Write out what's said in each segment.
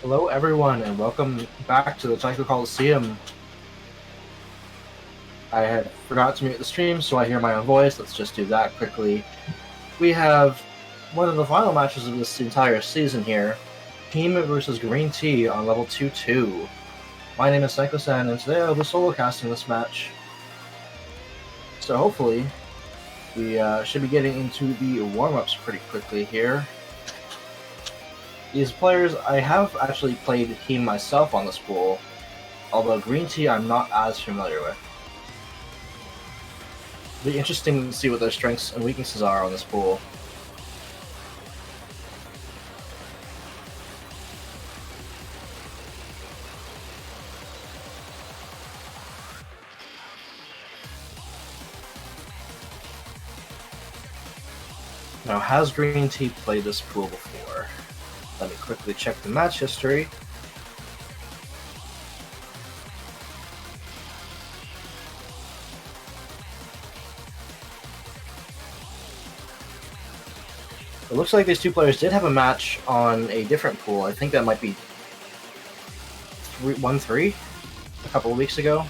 Hello everyone and welcome back to the Taiko Coliseum. I had forgot to mute the stream, so I hear my own voice. Let's just do that quickly. We have one of the final matches of this entire season here. Heam versus Green Tea on level 2-2. My name is Psycho-san, and today I'll be solo casting this match. So hopefully, we should be getting into the warm-ups pretty quickly here. These players, I have actually played Heam myself on this pool, although Green Tea I'm not as familiar with. It'll be interesting to see what their strengths and weaknesses are on this pool. Now, has Green Tea played this pool before? Let me quickly check the match history. It looks like these two players did have a match on a different pool. I think that might be 1-3 a couple of weeks ago.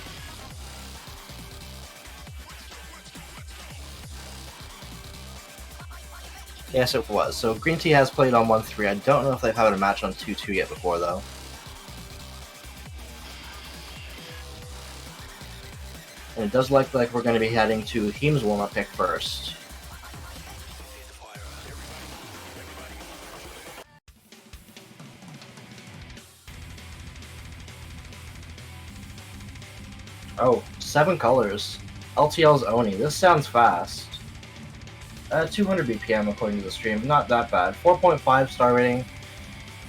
Yes, it was. So Green Tea has played on 1-3. I don't know if they've had a match on 2-2 yet before, though. And it does look like we're going to be heading to Heam's warm-up pick first. Oh, 7 colors. LTL's Oni. This sounds fast. 200 BPM according to the stream. Not that bad. 4.5 star rating.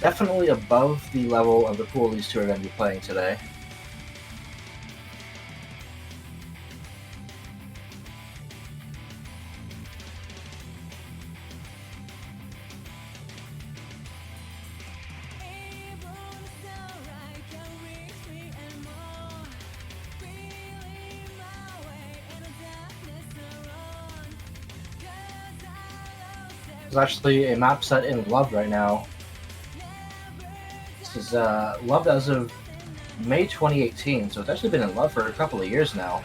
Definitely above the level of the pool these two are going to be playing today. There's actually a map set in Love right now. This is Love as of May 2018, so it's actually been in Love for a couple of years now.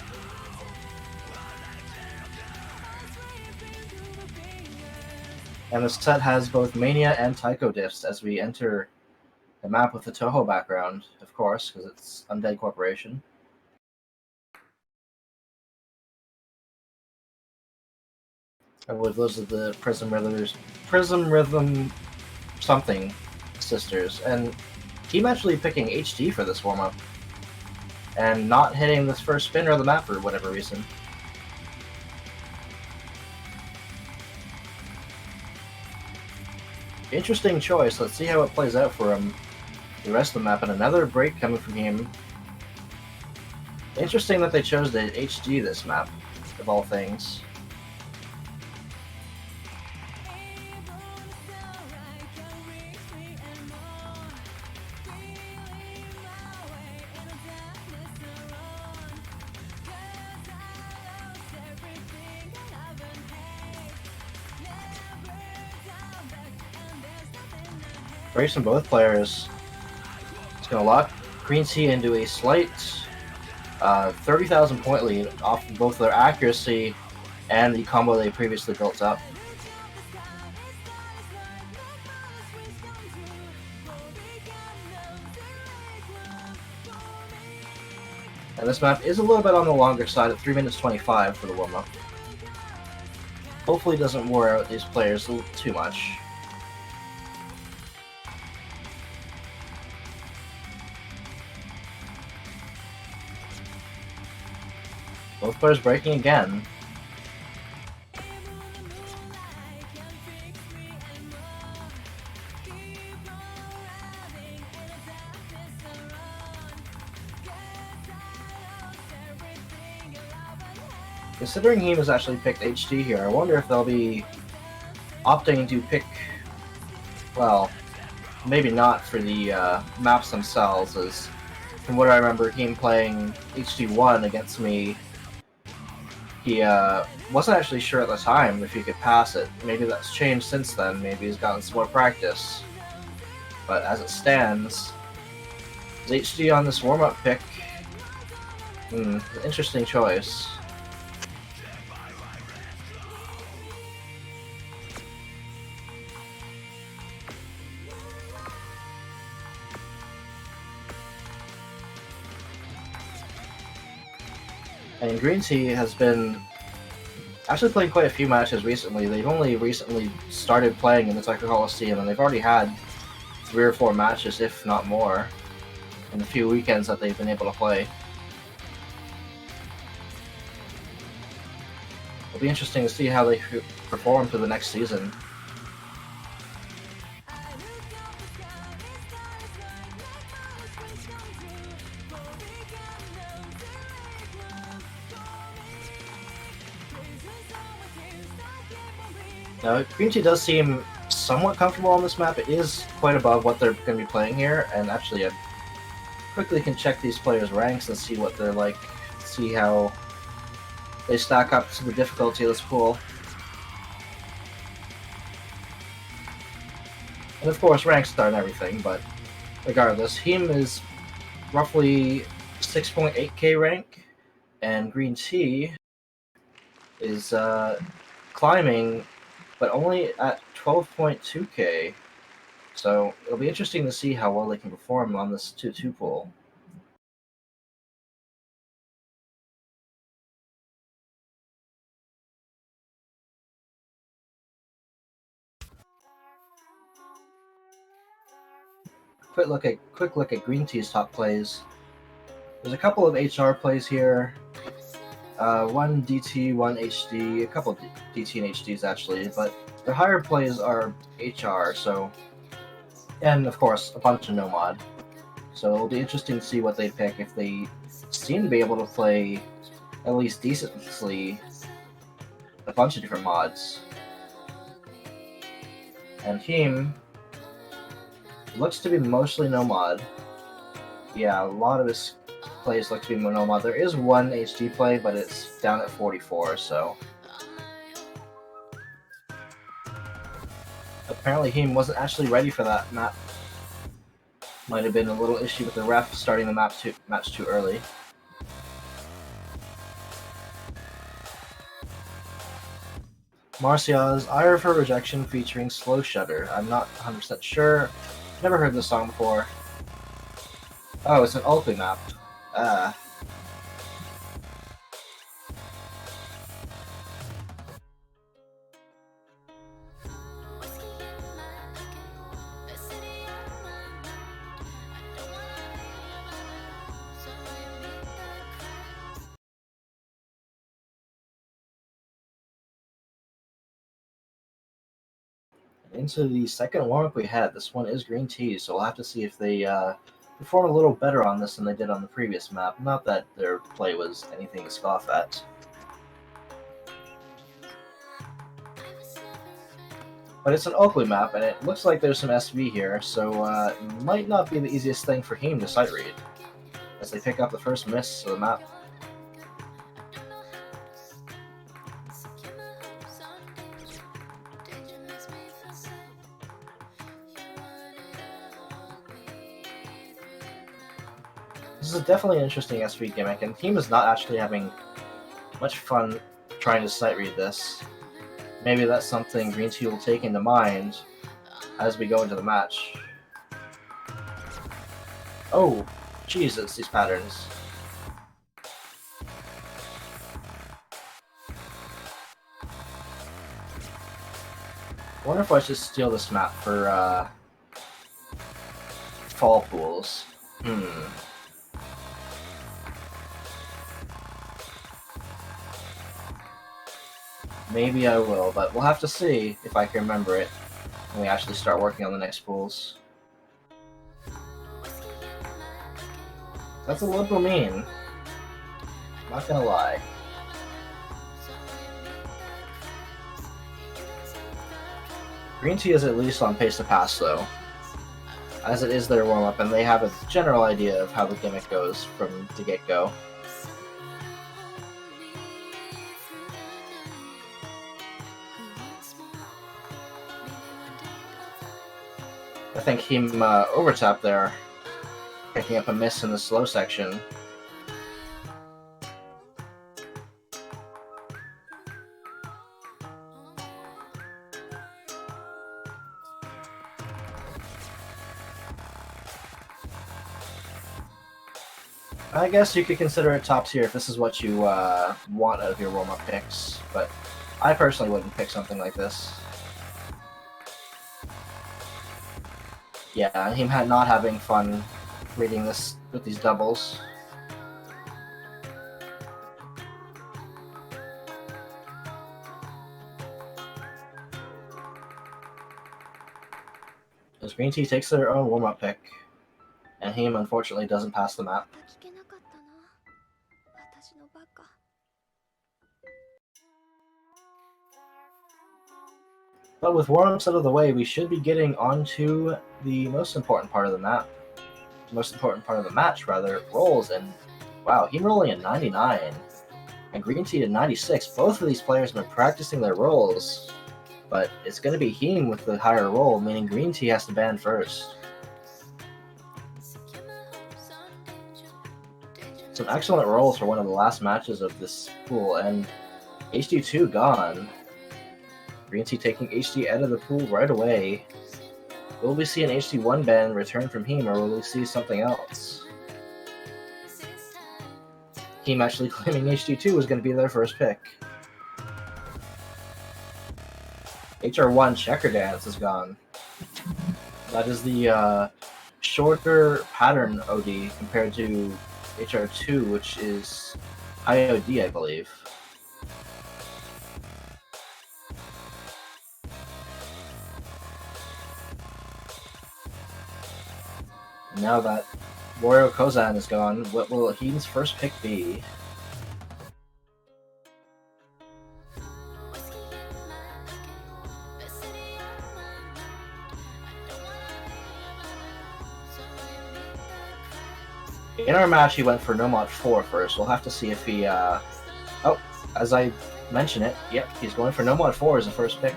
And the set has both Mania and Taiko diffs as we enter the map with the Toho background, of course, because it's Undead Corporation. I believe those are the Prism Rhythm something sisters, and Heam actually picking HD for this warm-up, and not hitting this first spinner of the map for whatever reason. Interesting choice. Let's see how it plays out for him. The rest of the map, and another break coming from Heam. Interesting that they chose the HD this map, of all things. Race from both players. It's going to lock Green Tea into a slight 30,000 point lead off of both their accuracy and the combo they previously built up. And this map is a little bit on the longer side at 3 minutes 25 for the warm-up. Hopefully it doesn't wear out these players too much. Both players breaking again. Considering Heam has actually picked HD here, I wonder if they'll be opting to pick, well, maybe not for the maps themselves, as from what I remember Heam playing HD1 against me, he wasn't actually sure at the time if he could pass it. Maybe that's changed since then. Maybe he's gotten some more practice. But as it stands, is HD on this warm-up pick? Interesting choice. And Green Tea has been actually playing quite a few matches recently. They've only recently started playing in the Tucker Coliseum, and they've already had 3 or 4 matches, if not more, in the few weekends that they've been able to play. It'll be interesting to see how they perform for the next season. Now, Green Tea does seem somewhat comfortable on this map. It is quite above what they're going to be playing here, and actually I quickly can check these players' ranks and see what they're like, see how they stack up to the difficulty of this pool. And of course, ranks aren't everything, but regardless, Heam is roughly 6.8k rank, and Green Tea is climbing, but only at 12.2k. So it'll be interesting to see how well they can perform on this 2-2 pool. Quick look at Green Tea's top plays. There's a couple of HR plays here. One DT, one HD, a couple of DT and HDs actually, but the higher plays are HR, so, and of course a bunch of no mod. So it'll be interesting to see what they pick. If they seem to be able to play at least decently a bunch of different mods. And Heam looks to be mostly no mod. Yeah, a lot of his plays look to be no mod. There is one HD play, but it's down at 44, so apparently Heam wasn't actually ready for that map. Might have been a little issue with the ref starting the match too early. Marcia's Ire of Her Rejection featuring Slow Shudder. I'm not 100% sure. Never heard this song before. Oh, it's an Ulti map. Into the second warm-up we had. This one is Green Tea, so we'll have to see if they perform a little better on this than they did on the previous map. Not that their play was anything to scoff at. But it's an Oakley map, and it looks like there's some SV here, so it might not be the easiest thing for Heam to sight read, as they pick up the first miss of the map. This is definitely an interesting SV gimmick, and Heam is not actually having much fun trying to sight read this. Maybe that's something Green Tea will take into mind as we go into the match. Oh, Jesus, these patterns. I wonder if I should steal this map for fall pools. Maybe I will, but we'll have to see if I can remember it when we actually start working on the next pools. That's a little mean. Not gonna lie. Green Tea is at least on pace to pass, though, as it is their warm-up, and they have a general idea of how the gimmick goes from the get-go. I think Heam overtapped there, picking up a miss in the slow section. I guess you could consider it top tier if this is what you want out of your warm-up picks, but I personally wouldn't pick something like this. Yeah, him not having fun reading this with these doubles. As Green Tea takes their own warm-up pick, and Heam unfortunately doesn't pass the map. But with warm-ups out of the way, we should be getting onto the most important part of the map. The most important part of the match, rather, rolls, and wow, Heam rolling at 99, and Green Tea at 96. Both of these players have been practicing their rolls, but it's going to be Heam with the higher roll, meaning Green Tea has to ban first. Some excellent rolls for one of the last matches of this pool, and HD2 gone. Green Tea taking HD out of the pool right away. Will we see an HD1 ban return from Heam, or will we see something else? Heam actually claiming HD2 was going to be their first pick. HR1 Checker Dance is gone. That is the shorter pattern OD compared to HR2, which is IOD, I believe. Now that Wario Kozan is gone, what will Heem's first pick be? In our match, he went for Nomad 4 first. We'll have to see if he, oh, as I mentioned it, yep, he's going for Nomad 4 as the first pick.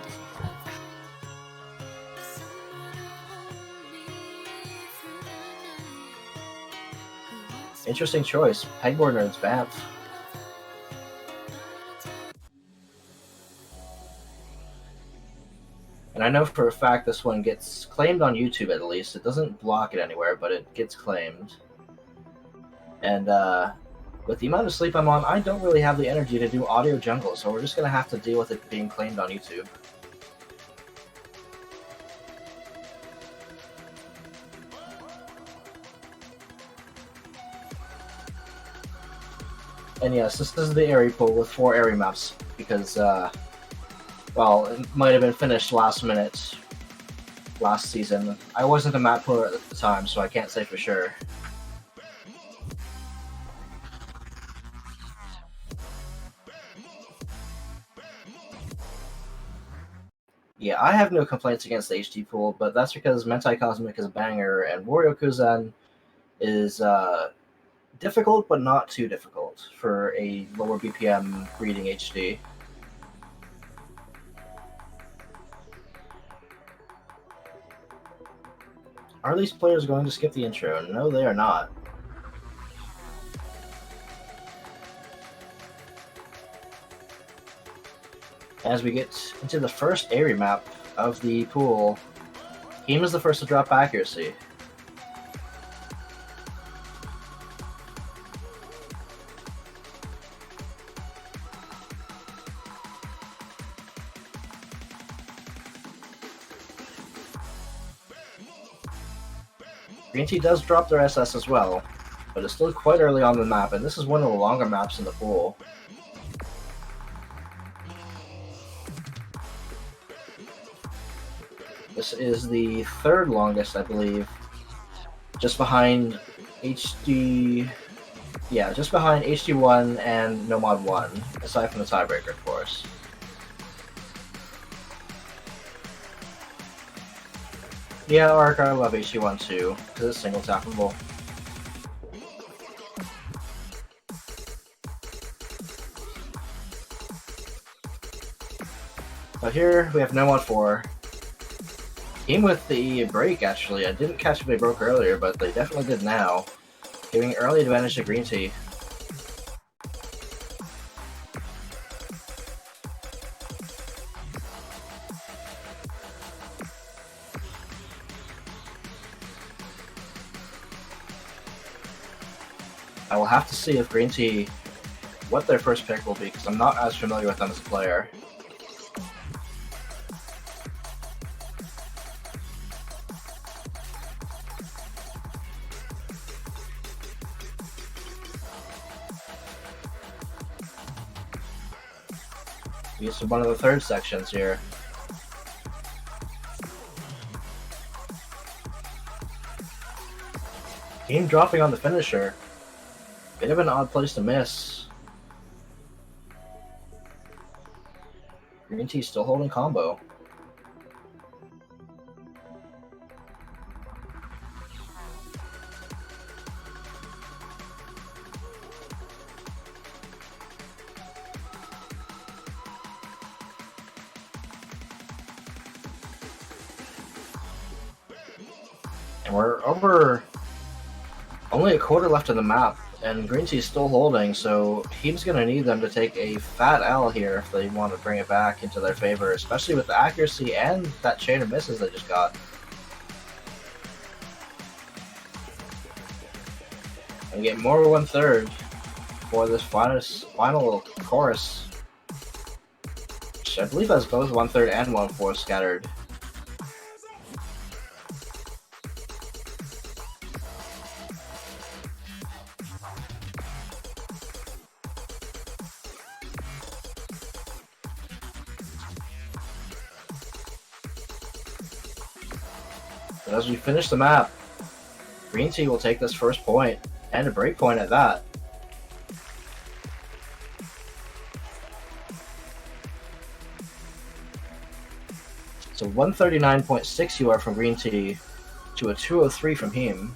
Interesting choice. Pegboard Nerds Banff. And I know for a fact this one gets claimed on YouTube at least. It doesn't block it anywhere, but it gets claimed. And with the amount of sleep I'm on, I don't really have the energy to do audio jungle, so we're just going to have to deal with it being claimed on YouTube. And yes, this is the area pool with 4 area maps, because, well, it might have been finished last minute, last season. I wasn't a map puller at the time, so I can't say for sure. Yeah, I have no complaints against the HD pool, but that's because Mentai Cosmic is a banger, and Wario Kuzan is, difficult, but not too difficult for a lower BPM reading HD. Are these players going to skip the intro? No, they are not. As we get into the first area map of the pool, Heam is the first to drop accuracy. Green Tea does drop their SS as well, but it's still quite early on the map, and this is one of the longer maps in the pool. This is the 3rd longest, I believe, just behind HD... Yeah, just behind HD1 and Nomad 1, aside from the tiebreaker, of course. Yeah, Arc, I love HD1 too, because it's single tappable. But here we have Nomad 4. Heam with the break, actually. I didn't catch if they broke earlier, but they definitely did now. Giving early advantage to Green Tea. I will have to see if Green Tea, what their first pick will be, because I'm not as familiar with them as a player. Use one of the third sections here. Heam dropping on the finisher. Bit of an odd place to miss. Green Tea still holding combo. And we're over only a quarter left of the map, and Green Tea's still holding, so Heam's going to need them to take a fat L here if they want to bring it back into their favor, especially with the accuracy and that chain of misses they just got. And get more 1/3 for this final chorus, which I believe has both 1/3 and 1/4 scattered. But as we finish the map, Green Tea will take this first point, and a break point at that. So 139.6 UR from Green Tea to a 203 from Heam.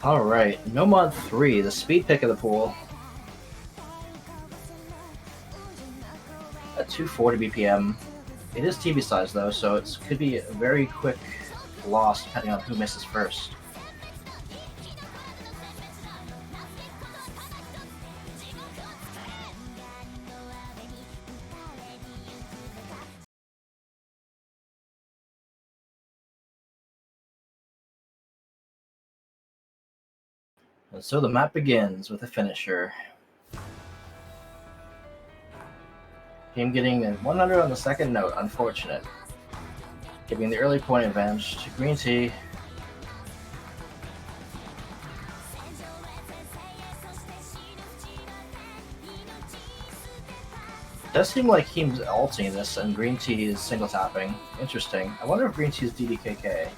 Alright, Nomad 3, the speed pick of the pool. At 240 BPM. It is TV size though, so it could be a very quick loss depending on who misses first. And so the map begins with a finisher. Heam getting a 100 on the second note, unfortunate. Giving the early point advantage to Green Tea. It does seem like Heam's ulting this and Green Tea is single tapping. Interesting. I wonder if Green Tea is DDKK.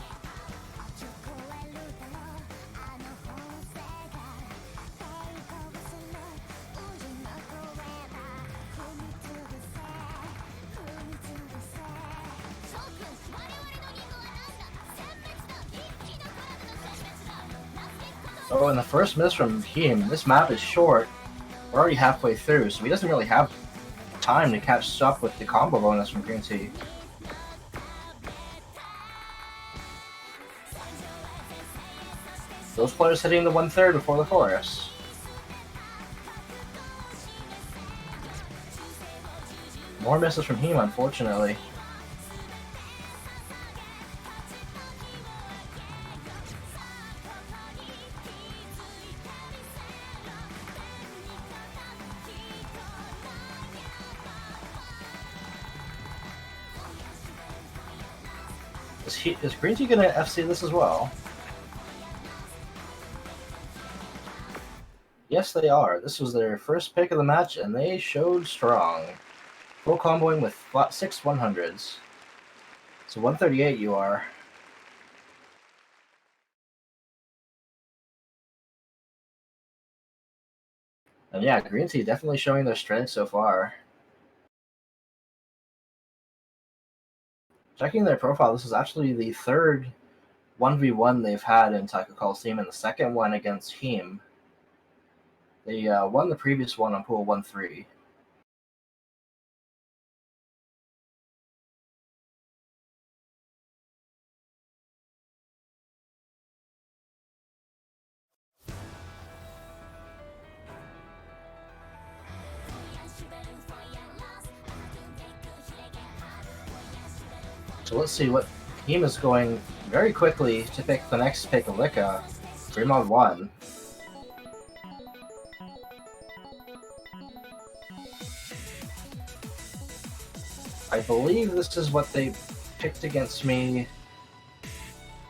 Oh, and the first miss from Heam. This map is short. We're already halfway through, so he doesn't really have time to catch up with the combo bonus from Green Tea. Those players hitting the 1/3 before the chorus. More misses from Heam, unfortunately. Is Green Tea gonna FC this as well? Yes, they are. This was their first pick of the match, and they showed strong. Full comboing with 6 100s. So 138 you are. And yeah, Green Tea definitely showing their strength so far. Checking their profile, this is actually the third 1v1 they've had in Taiko Coliseum, and the second one against Heam. They won the previous one on pool 1-3. So let's see what Heam is going very quickly to pick the next pick of Licca, 3-mod-1. I believe this is what they picked against me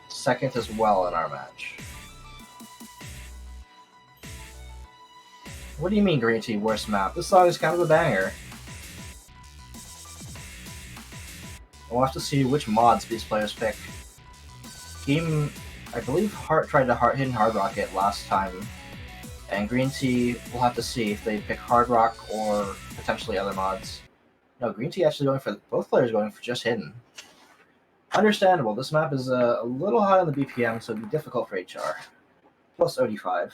second as well in our match. What do you mean, Green Tea, worst map? This song is kind of a banger. We'll have to see which mods these players pick. Heam, I believe, tried to hit Hard Rocket last time, and Green Tea, we'll have to see if they pick Hard Rock or potentially other mods. No, Green Tea actually going for both players going for just Hidden. Understandable. This map is a little high on the BPM, so it'd be difficult for HR. Plus OD5.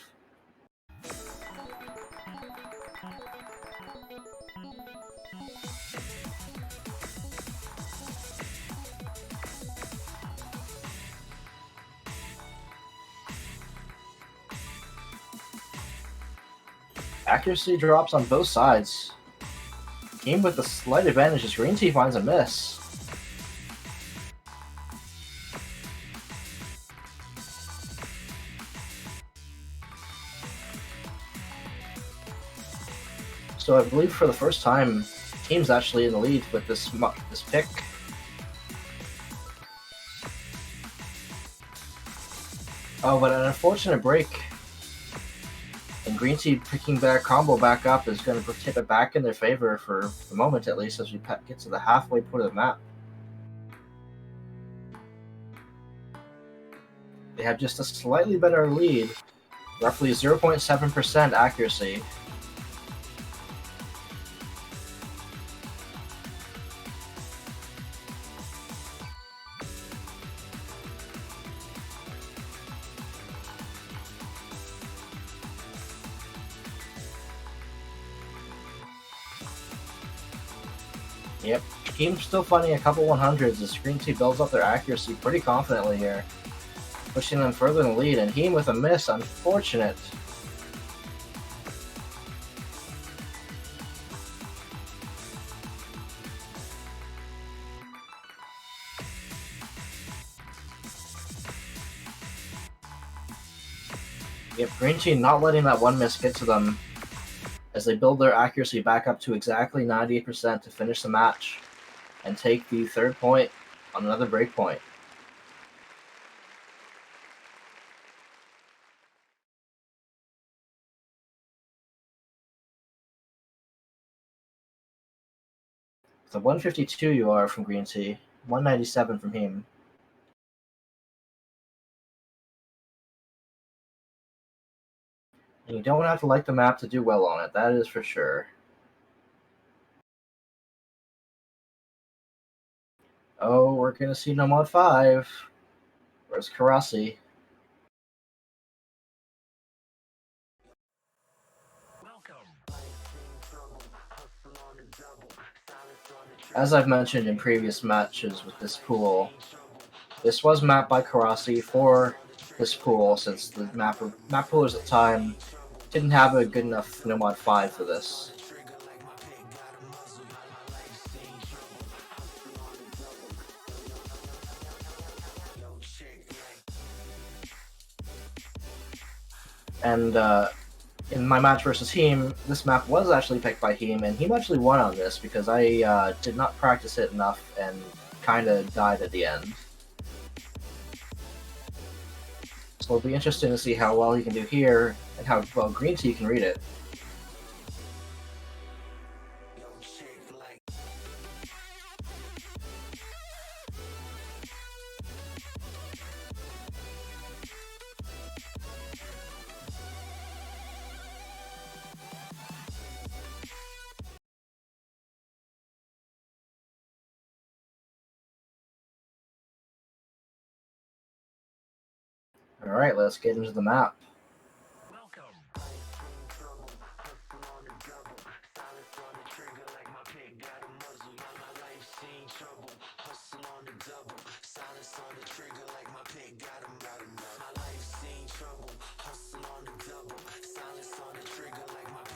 Accuracy drops on both sides. Game with a slight advantage as Green Tea finds a miss. So I believe for the first time, Team's actually in the lead with this pick. Oh, but an unfortunate break. And Green Tea picking their combo back up is going to tip it back in their favor for the moment, at least, as we get to the halfway point of the map. They have just a slightly better lead, roughly 0.7% accuracy. Yep, Heam's still finding a couple 100s as Green Tea builds up their accuracy pretty confidently here, pushing them further in the lead, and Heam with a miss, unfortunate. Yep, Green Tea not letting that one miss get to them as they build their accuracy back up to exactly 98% to finish the match and take the third point on another break point. The 152 you are from Green Tea, 197 from Heam. And you don't have to like the map to do well on it, that is for sure. Oh, we're going to see no mod 5. Where's Karasi? As I've mentioned in previous matches with this pool, this was mapped by Karasi for this pool since the map poolers at the time didn't have a good enough no mod 5 for this. And in my match versus Heam, this map was actually picked by Heam, and Heam actually won on this because I did not practice it enough and kind of died at the end. So it'll be interesting to see how well he can do here, and how well Green Tea can read it. Alright, let's get into the map.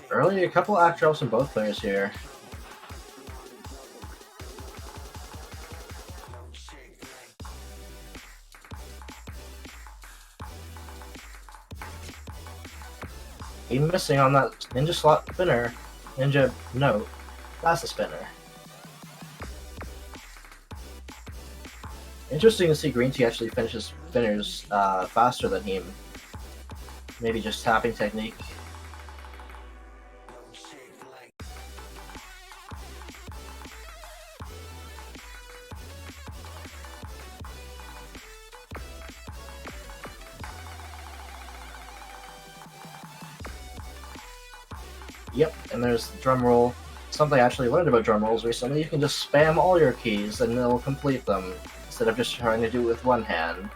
Early, a couple act drops from both players here. He's missing on that ninja slot spinner. Ninja note. That's a spinner. Interesting to see Green Tea actually finishes spinners faster than Heam. Maybe just tapping technique. Yep, and there's the drum roll. Something I actually learned about drum rolls recently. You can just spam all your keys and they'll complete them, instead of just trying to do it with one hand.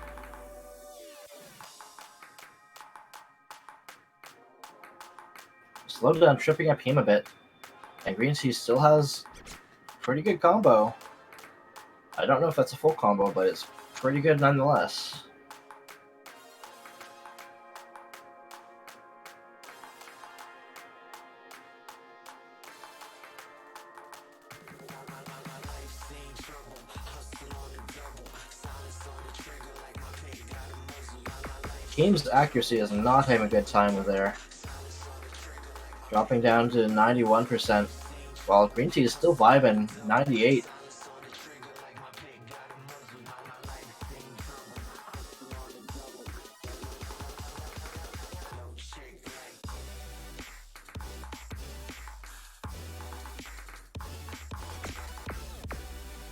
Slowed down, tripping up Heam a bit. And Green Tea still has pretty good combo. I don't know if that's a full combo, but it's pretty good nonetheless. Heam's accuracy is not having a good time with there. Dropping down to 91%, while Green Tea is still vibing, 98.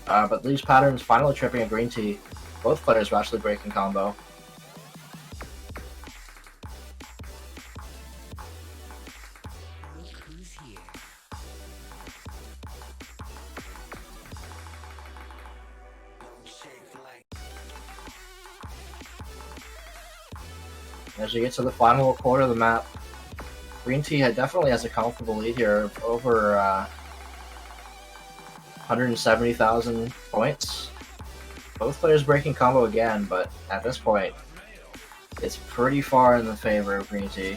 But these patterns finally tripping a Green Tea. Both players were actually breaking combo. As you get to the final quarter of the map, Green Tea definitely has a comfortable lead here of over 170,000 points. Both players breaking combo again, but at this point, it's pretty far in the favor of Green Tea.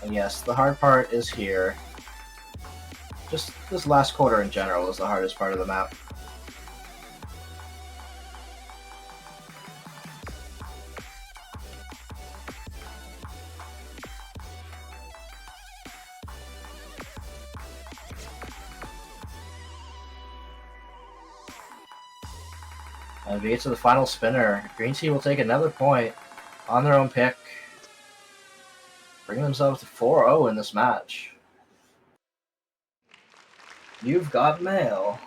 And yes, the hard part is here. Just this last quarter in general is the hardest part of the map. And we get to the final spinner. Green Tea will take another point on their own pick, bringing themselves to 4-0 in this match. You've got mail.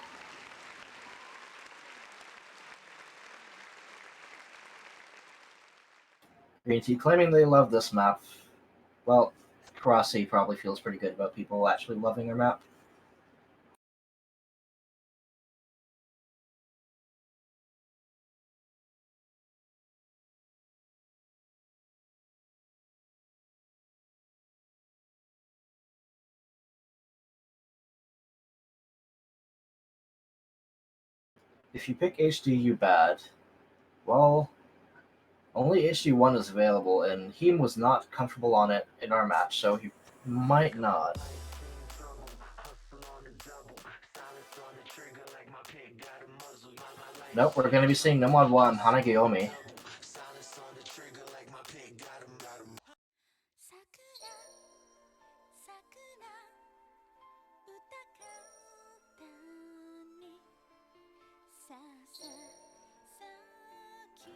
Green Tea claiming they love this map. Well, Karasi probably feels pretty good about people actually loving their map. If you pick HDU bad, well, only HD1 is available, and Heam was not comfortable on it in our match, so he might not. Nope, we're going to be seeing No Mod 1, Hanageomi.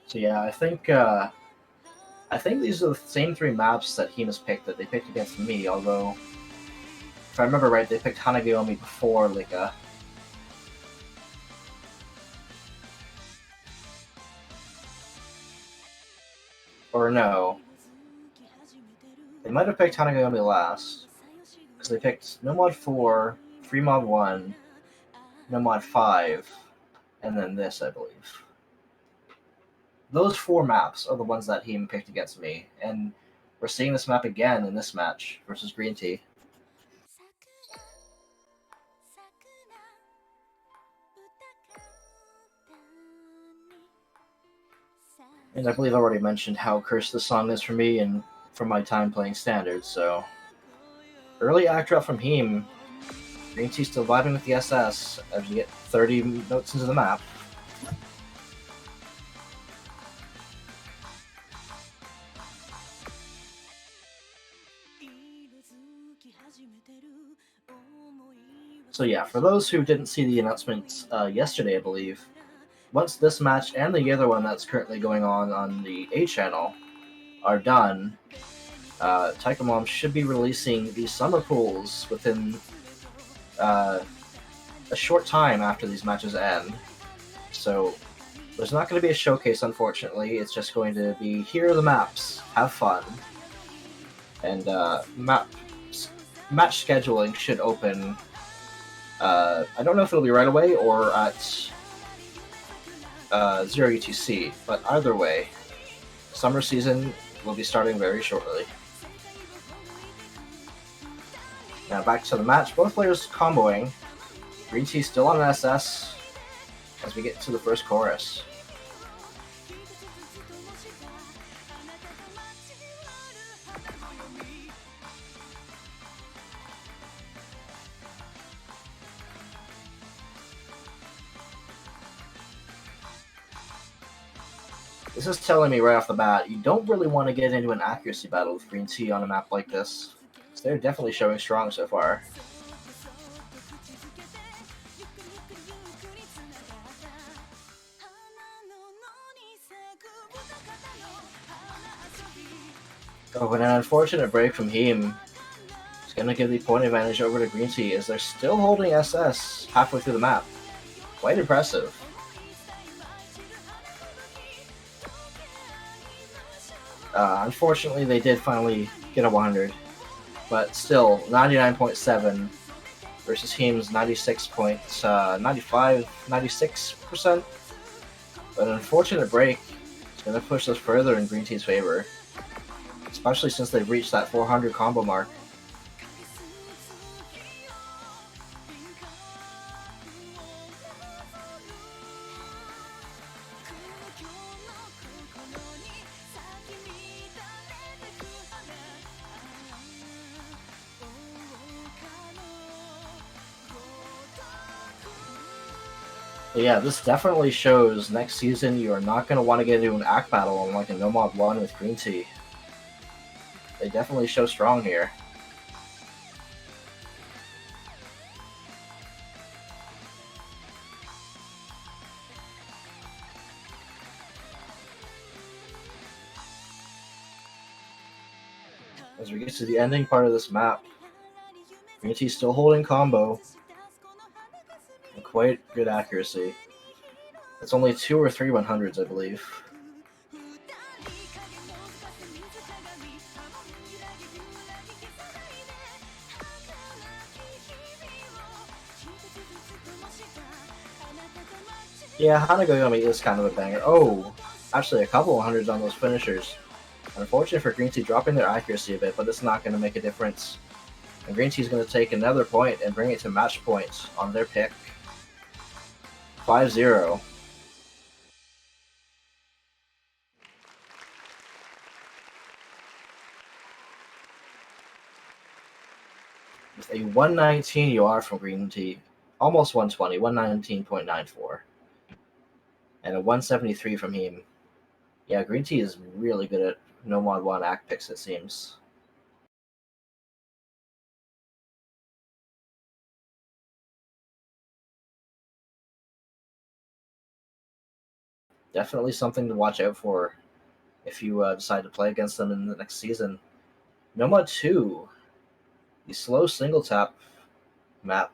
So yeah, I think these are the same three maps that Heam has picked that they picked against me. Although, if I remember right, they picked Hanageomi before Lika. Or no, they might have picked Hanageomi last because they picked No Mod 4, Free Mod 1, No Mod 5, and then this, I believe. Those four maps are the ones that Heam picked against me, and we're seeing this map again in this match versus Green Tea. And I believe I already mentioned how cursed this song is for me and from my time playing Standard, so... Early act drop from Heam. Green Tea still vibing with the SS as you get 30 notes into the map. So yeah, for those who didn't see the announcement yesterday, I believe, once this match and the other one that's currently going on the A channel are done, Taiko Mom should be releasing these summer pools within a short time after these matches end. So there's not going to be a showcase, unfortunately. It's just going to be, here are the maps, have fun. And match scheduling should open, I don't know if it'll be right away or at 0 UTC, but either way, summer season will be starting very shortly. Now back to the match, both players comboing. Green Tea still on an SS as we get to the first chorus. This is telling me right off the bat, you don't really want to get into an accuracy battle with Green Tea on a map like this. They're definitely showing strong so far. Oh, but an unfortunate break from Heam. It's going to give the point advantage over to Green Tea as they're still holding SS halfway through the map. Quite impressive. Unfortunately, they did finally get a 100, but still 99.7 versus Heam's 96%. But an unfortunate break is going to push us further in Green Tea's favor, especially since they've reached that 400 combo mark. But yeah, this definitely shows next season you are not going to want to get into an act battle on like a No Mod 1 with Green Tea. They definitely show strong here. As we get to the ending part of this map, Green Tea's still holding combo. And quite good accuracy. It's only 2 or 3 100s, I believe. Yeah, Hanagoyomi is kind of a banger. Oh, actually a couple 100s on those finishers. Unfortunate for Green Tea dropping their accuracy a bit, but it's not going to make a difference. And Green Tea's going to take another point and bring it to match point on their pick. 5-0. With a 119 UR from Green Tea. Almost 120, 119.94. And a 173 from Heam. Yeah, Green Tea is really good at No Mod 1 act picks, it seems. Definitely something to watch out for if you decide to play against them in the next season. Nomad 2, the slow single tap map.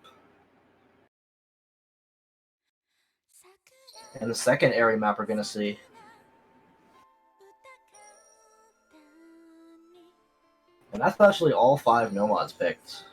And the second area map we're going to see. And that's actually all 5 Nomads picked.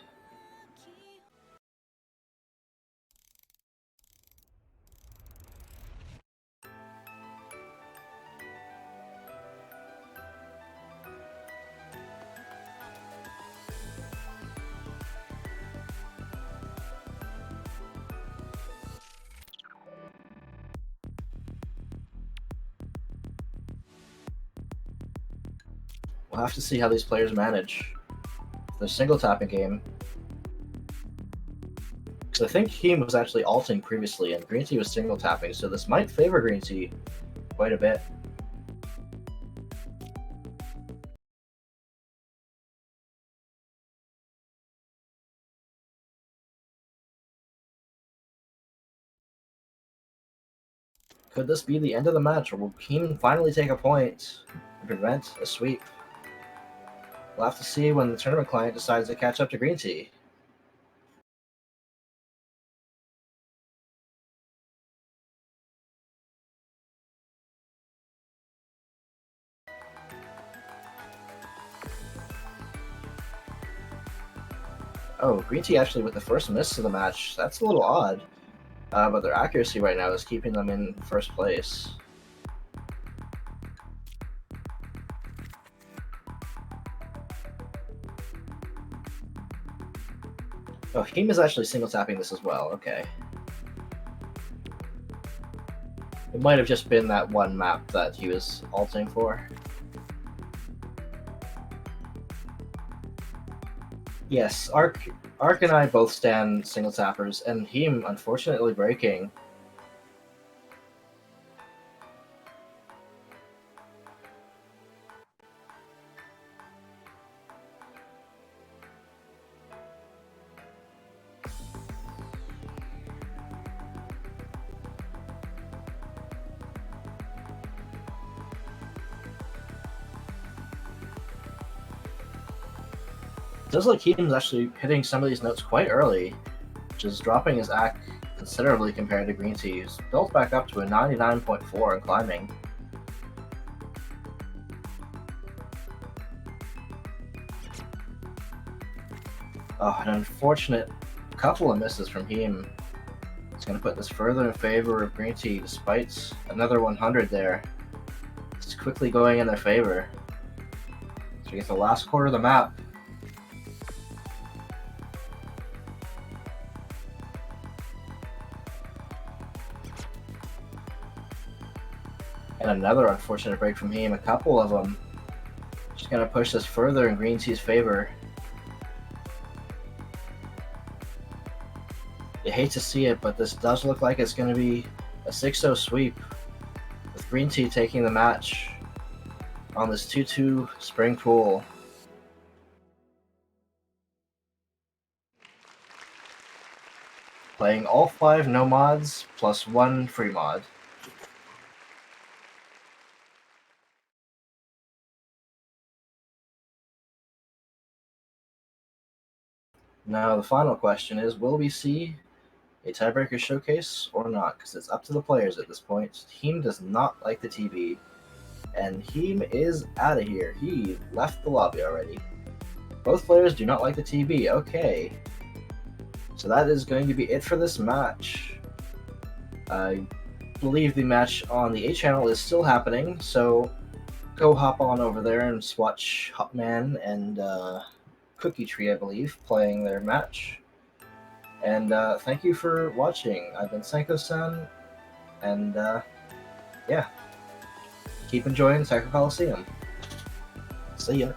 We'll have to see how these players manage the single tapping game. Because I think Heam was actually alting previously, and Green Tea was single tapping, so this might favor Green Tea quite a bit. Could this be the end of the match, or will Heam finally take a point and prevent a sweep? We'll have to see when the tournament client decides to catch up to Green Tea. Oh, Green Tea actually with the first miss of the match. That's a little odd. But their accuracy right now is keeping them in first place. Oh, Heam is actually single tapping this as well. Okay. It might have just been that one map that he was alting for. Yes, Ark and I both stand single tappers, and Heam unfortunately breaking. It does look Heam's actually hitting some of these notes quite early, which is dropping his AC considerably compared to Green Tea, who's built back up to a 99.4 and climbing. Oh, an unfortunate couple of misses from Heam. It's going to put this further in favor of Green Tea, despite another 100 there. It's quickly going in their favor. So we get the last quarter of the map. And another unfortunate break from Heam, a couple of them. Just going to push this further in Green Tea's favor. You hate to see it, but this does look like it's going to be a 6-0 sweep, with Green Tea taking the match on this 2-2 spring pool. Playing all 5 no mods plus 1 free mod. Now the final question is, will we see a tiebreaker showcase or not? Because it's up to the players at this point. Heam does not like the TB, and Heam is out of here. He left the lobby already. Both players do not like the TB. Okay. So that is going to be it for this match. I believe the match on the A channel is still happening, so go hop on over there and watch Hopman and Cookie Tree, I believe, playing their match. And thank you for watching. I've been Senko-san, and yeah, keep enjoying Psycho Coliseum. See ya.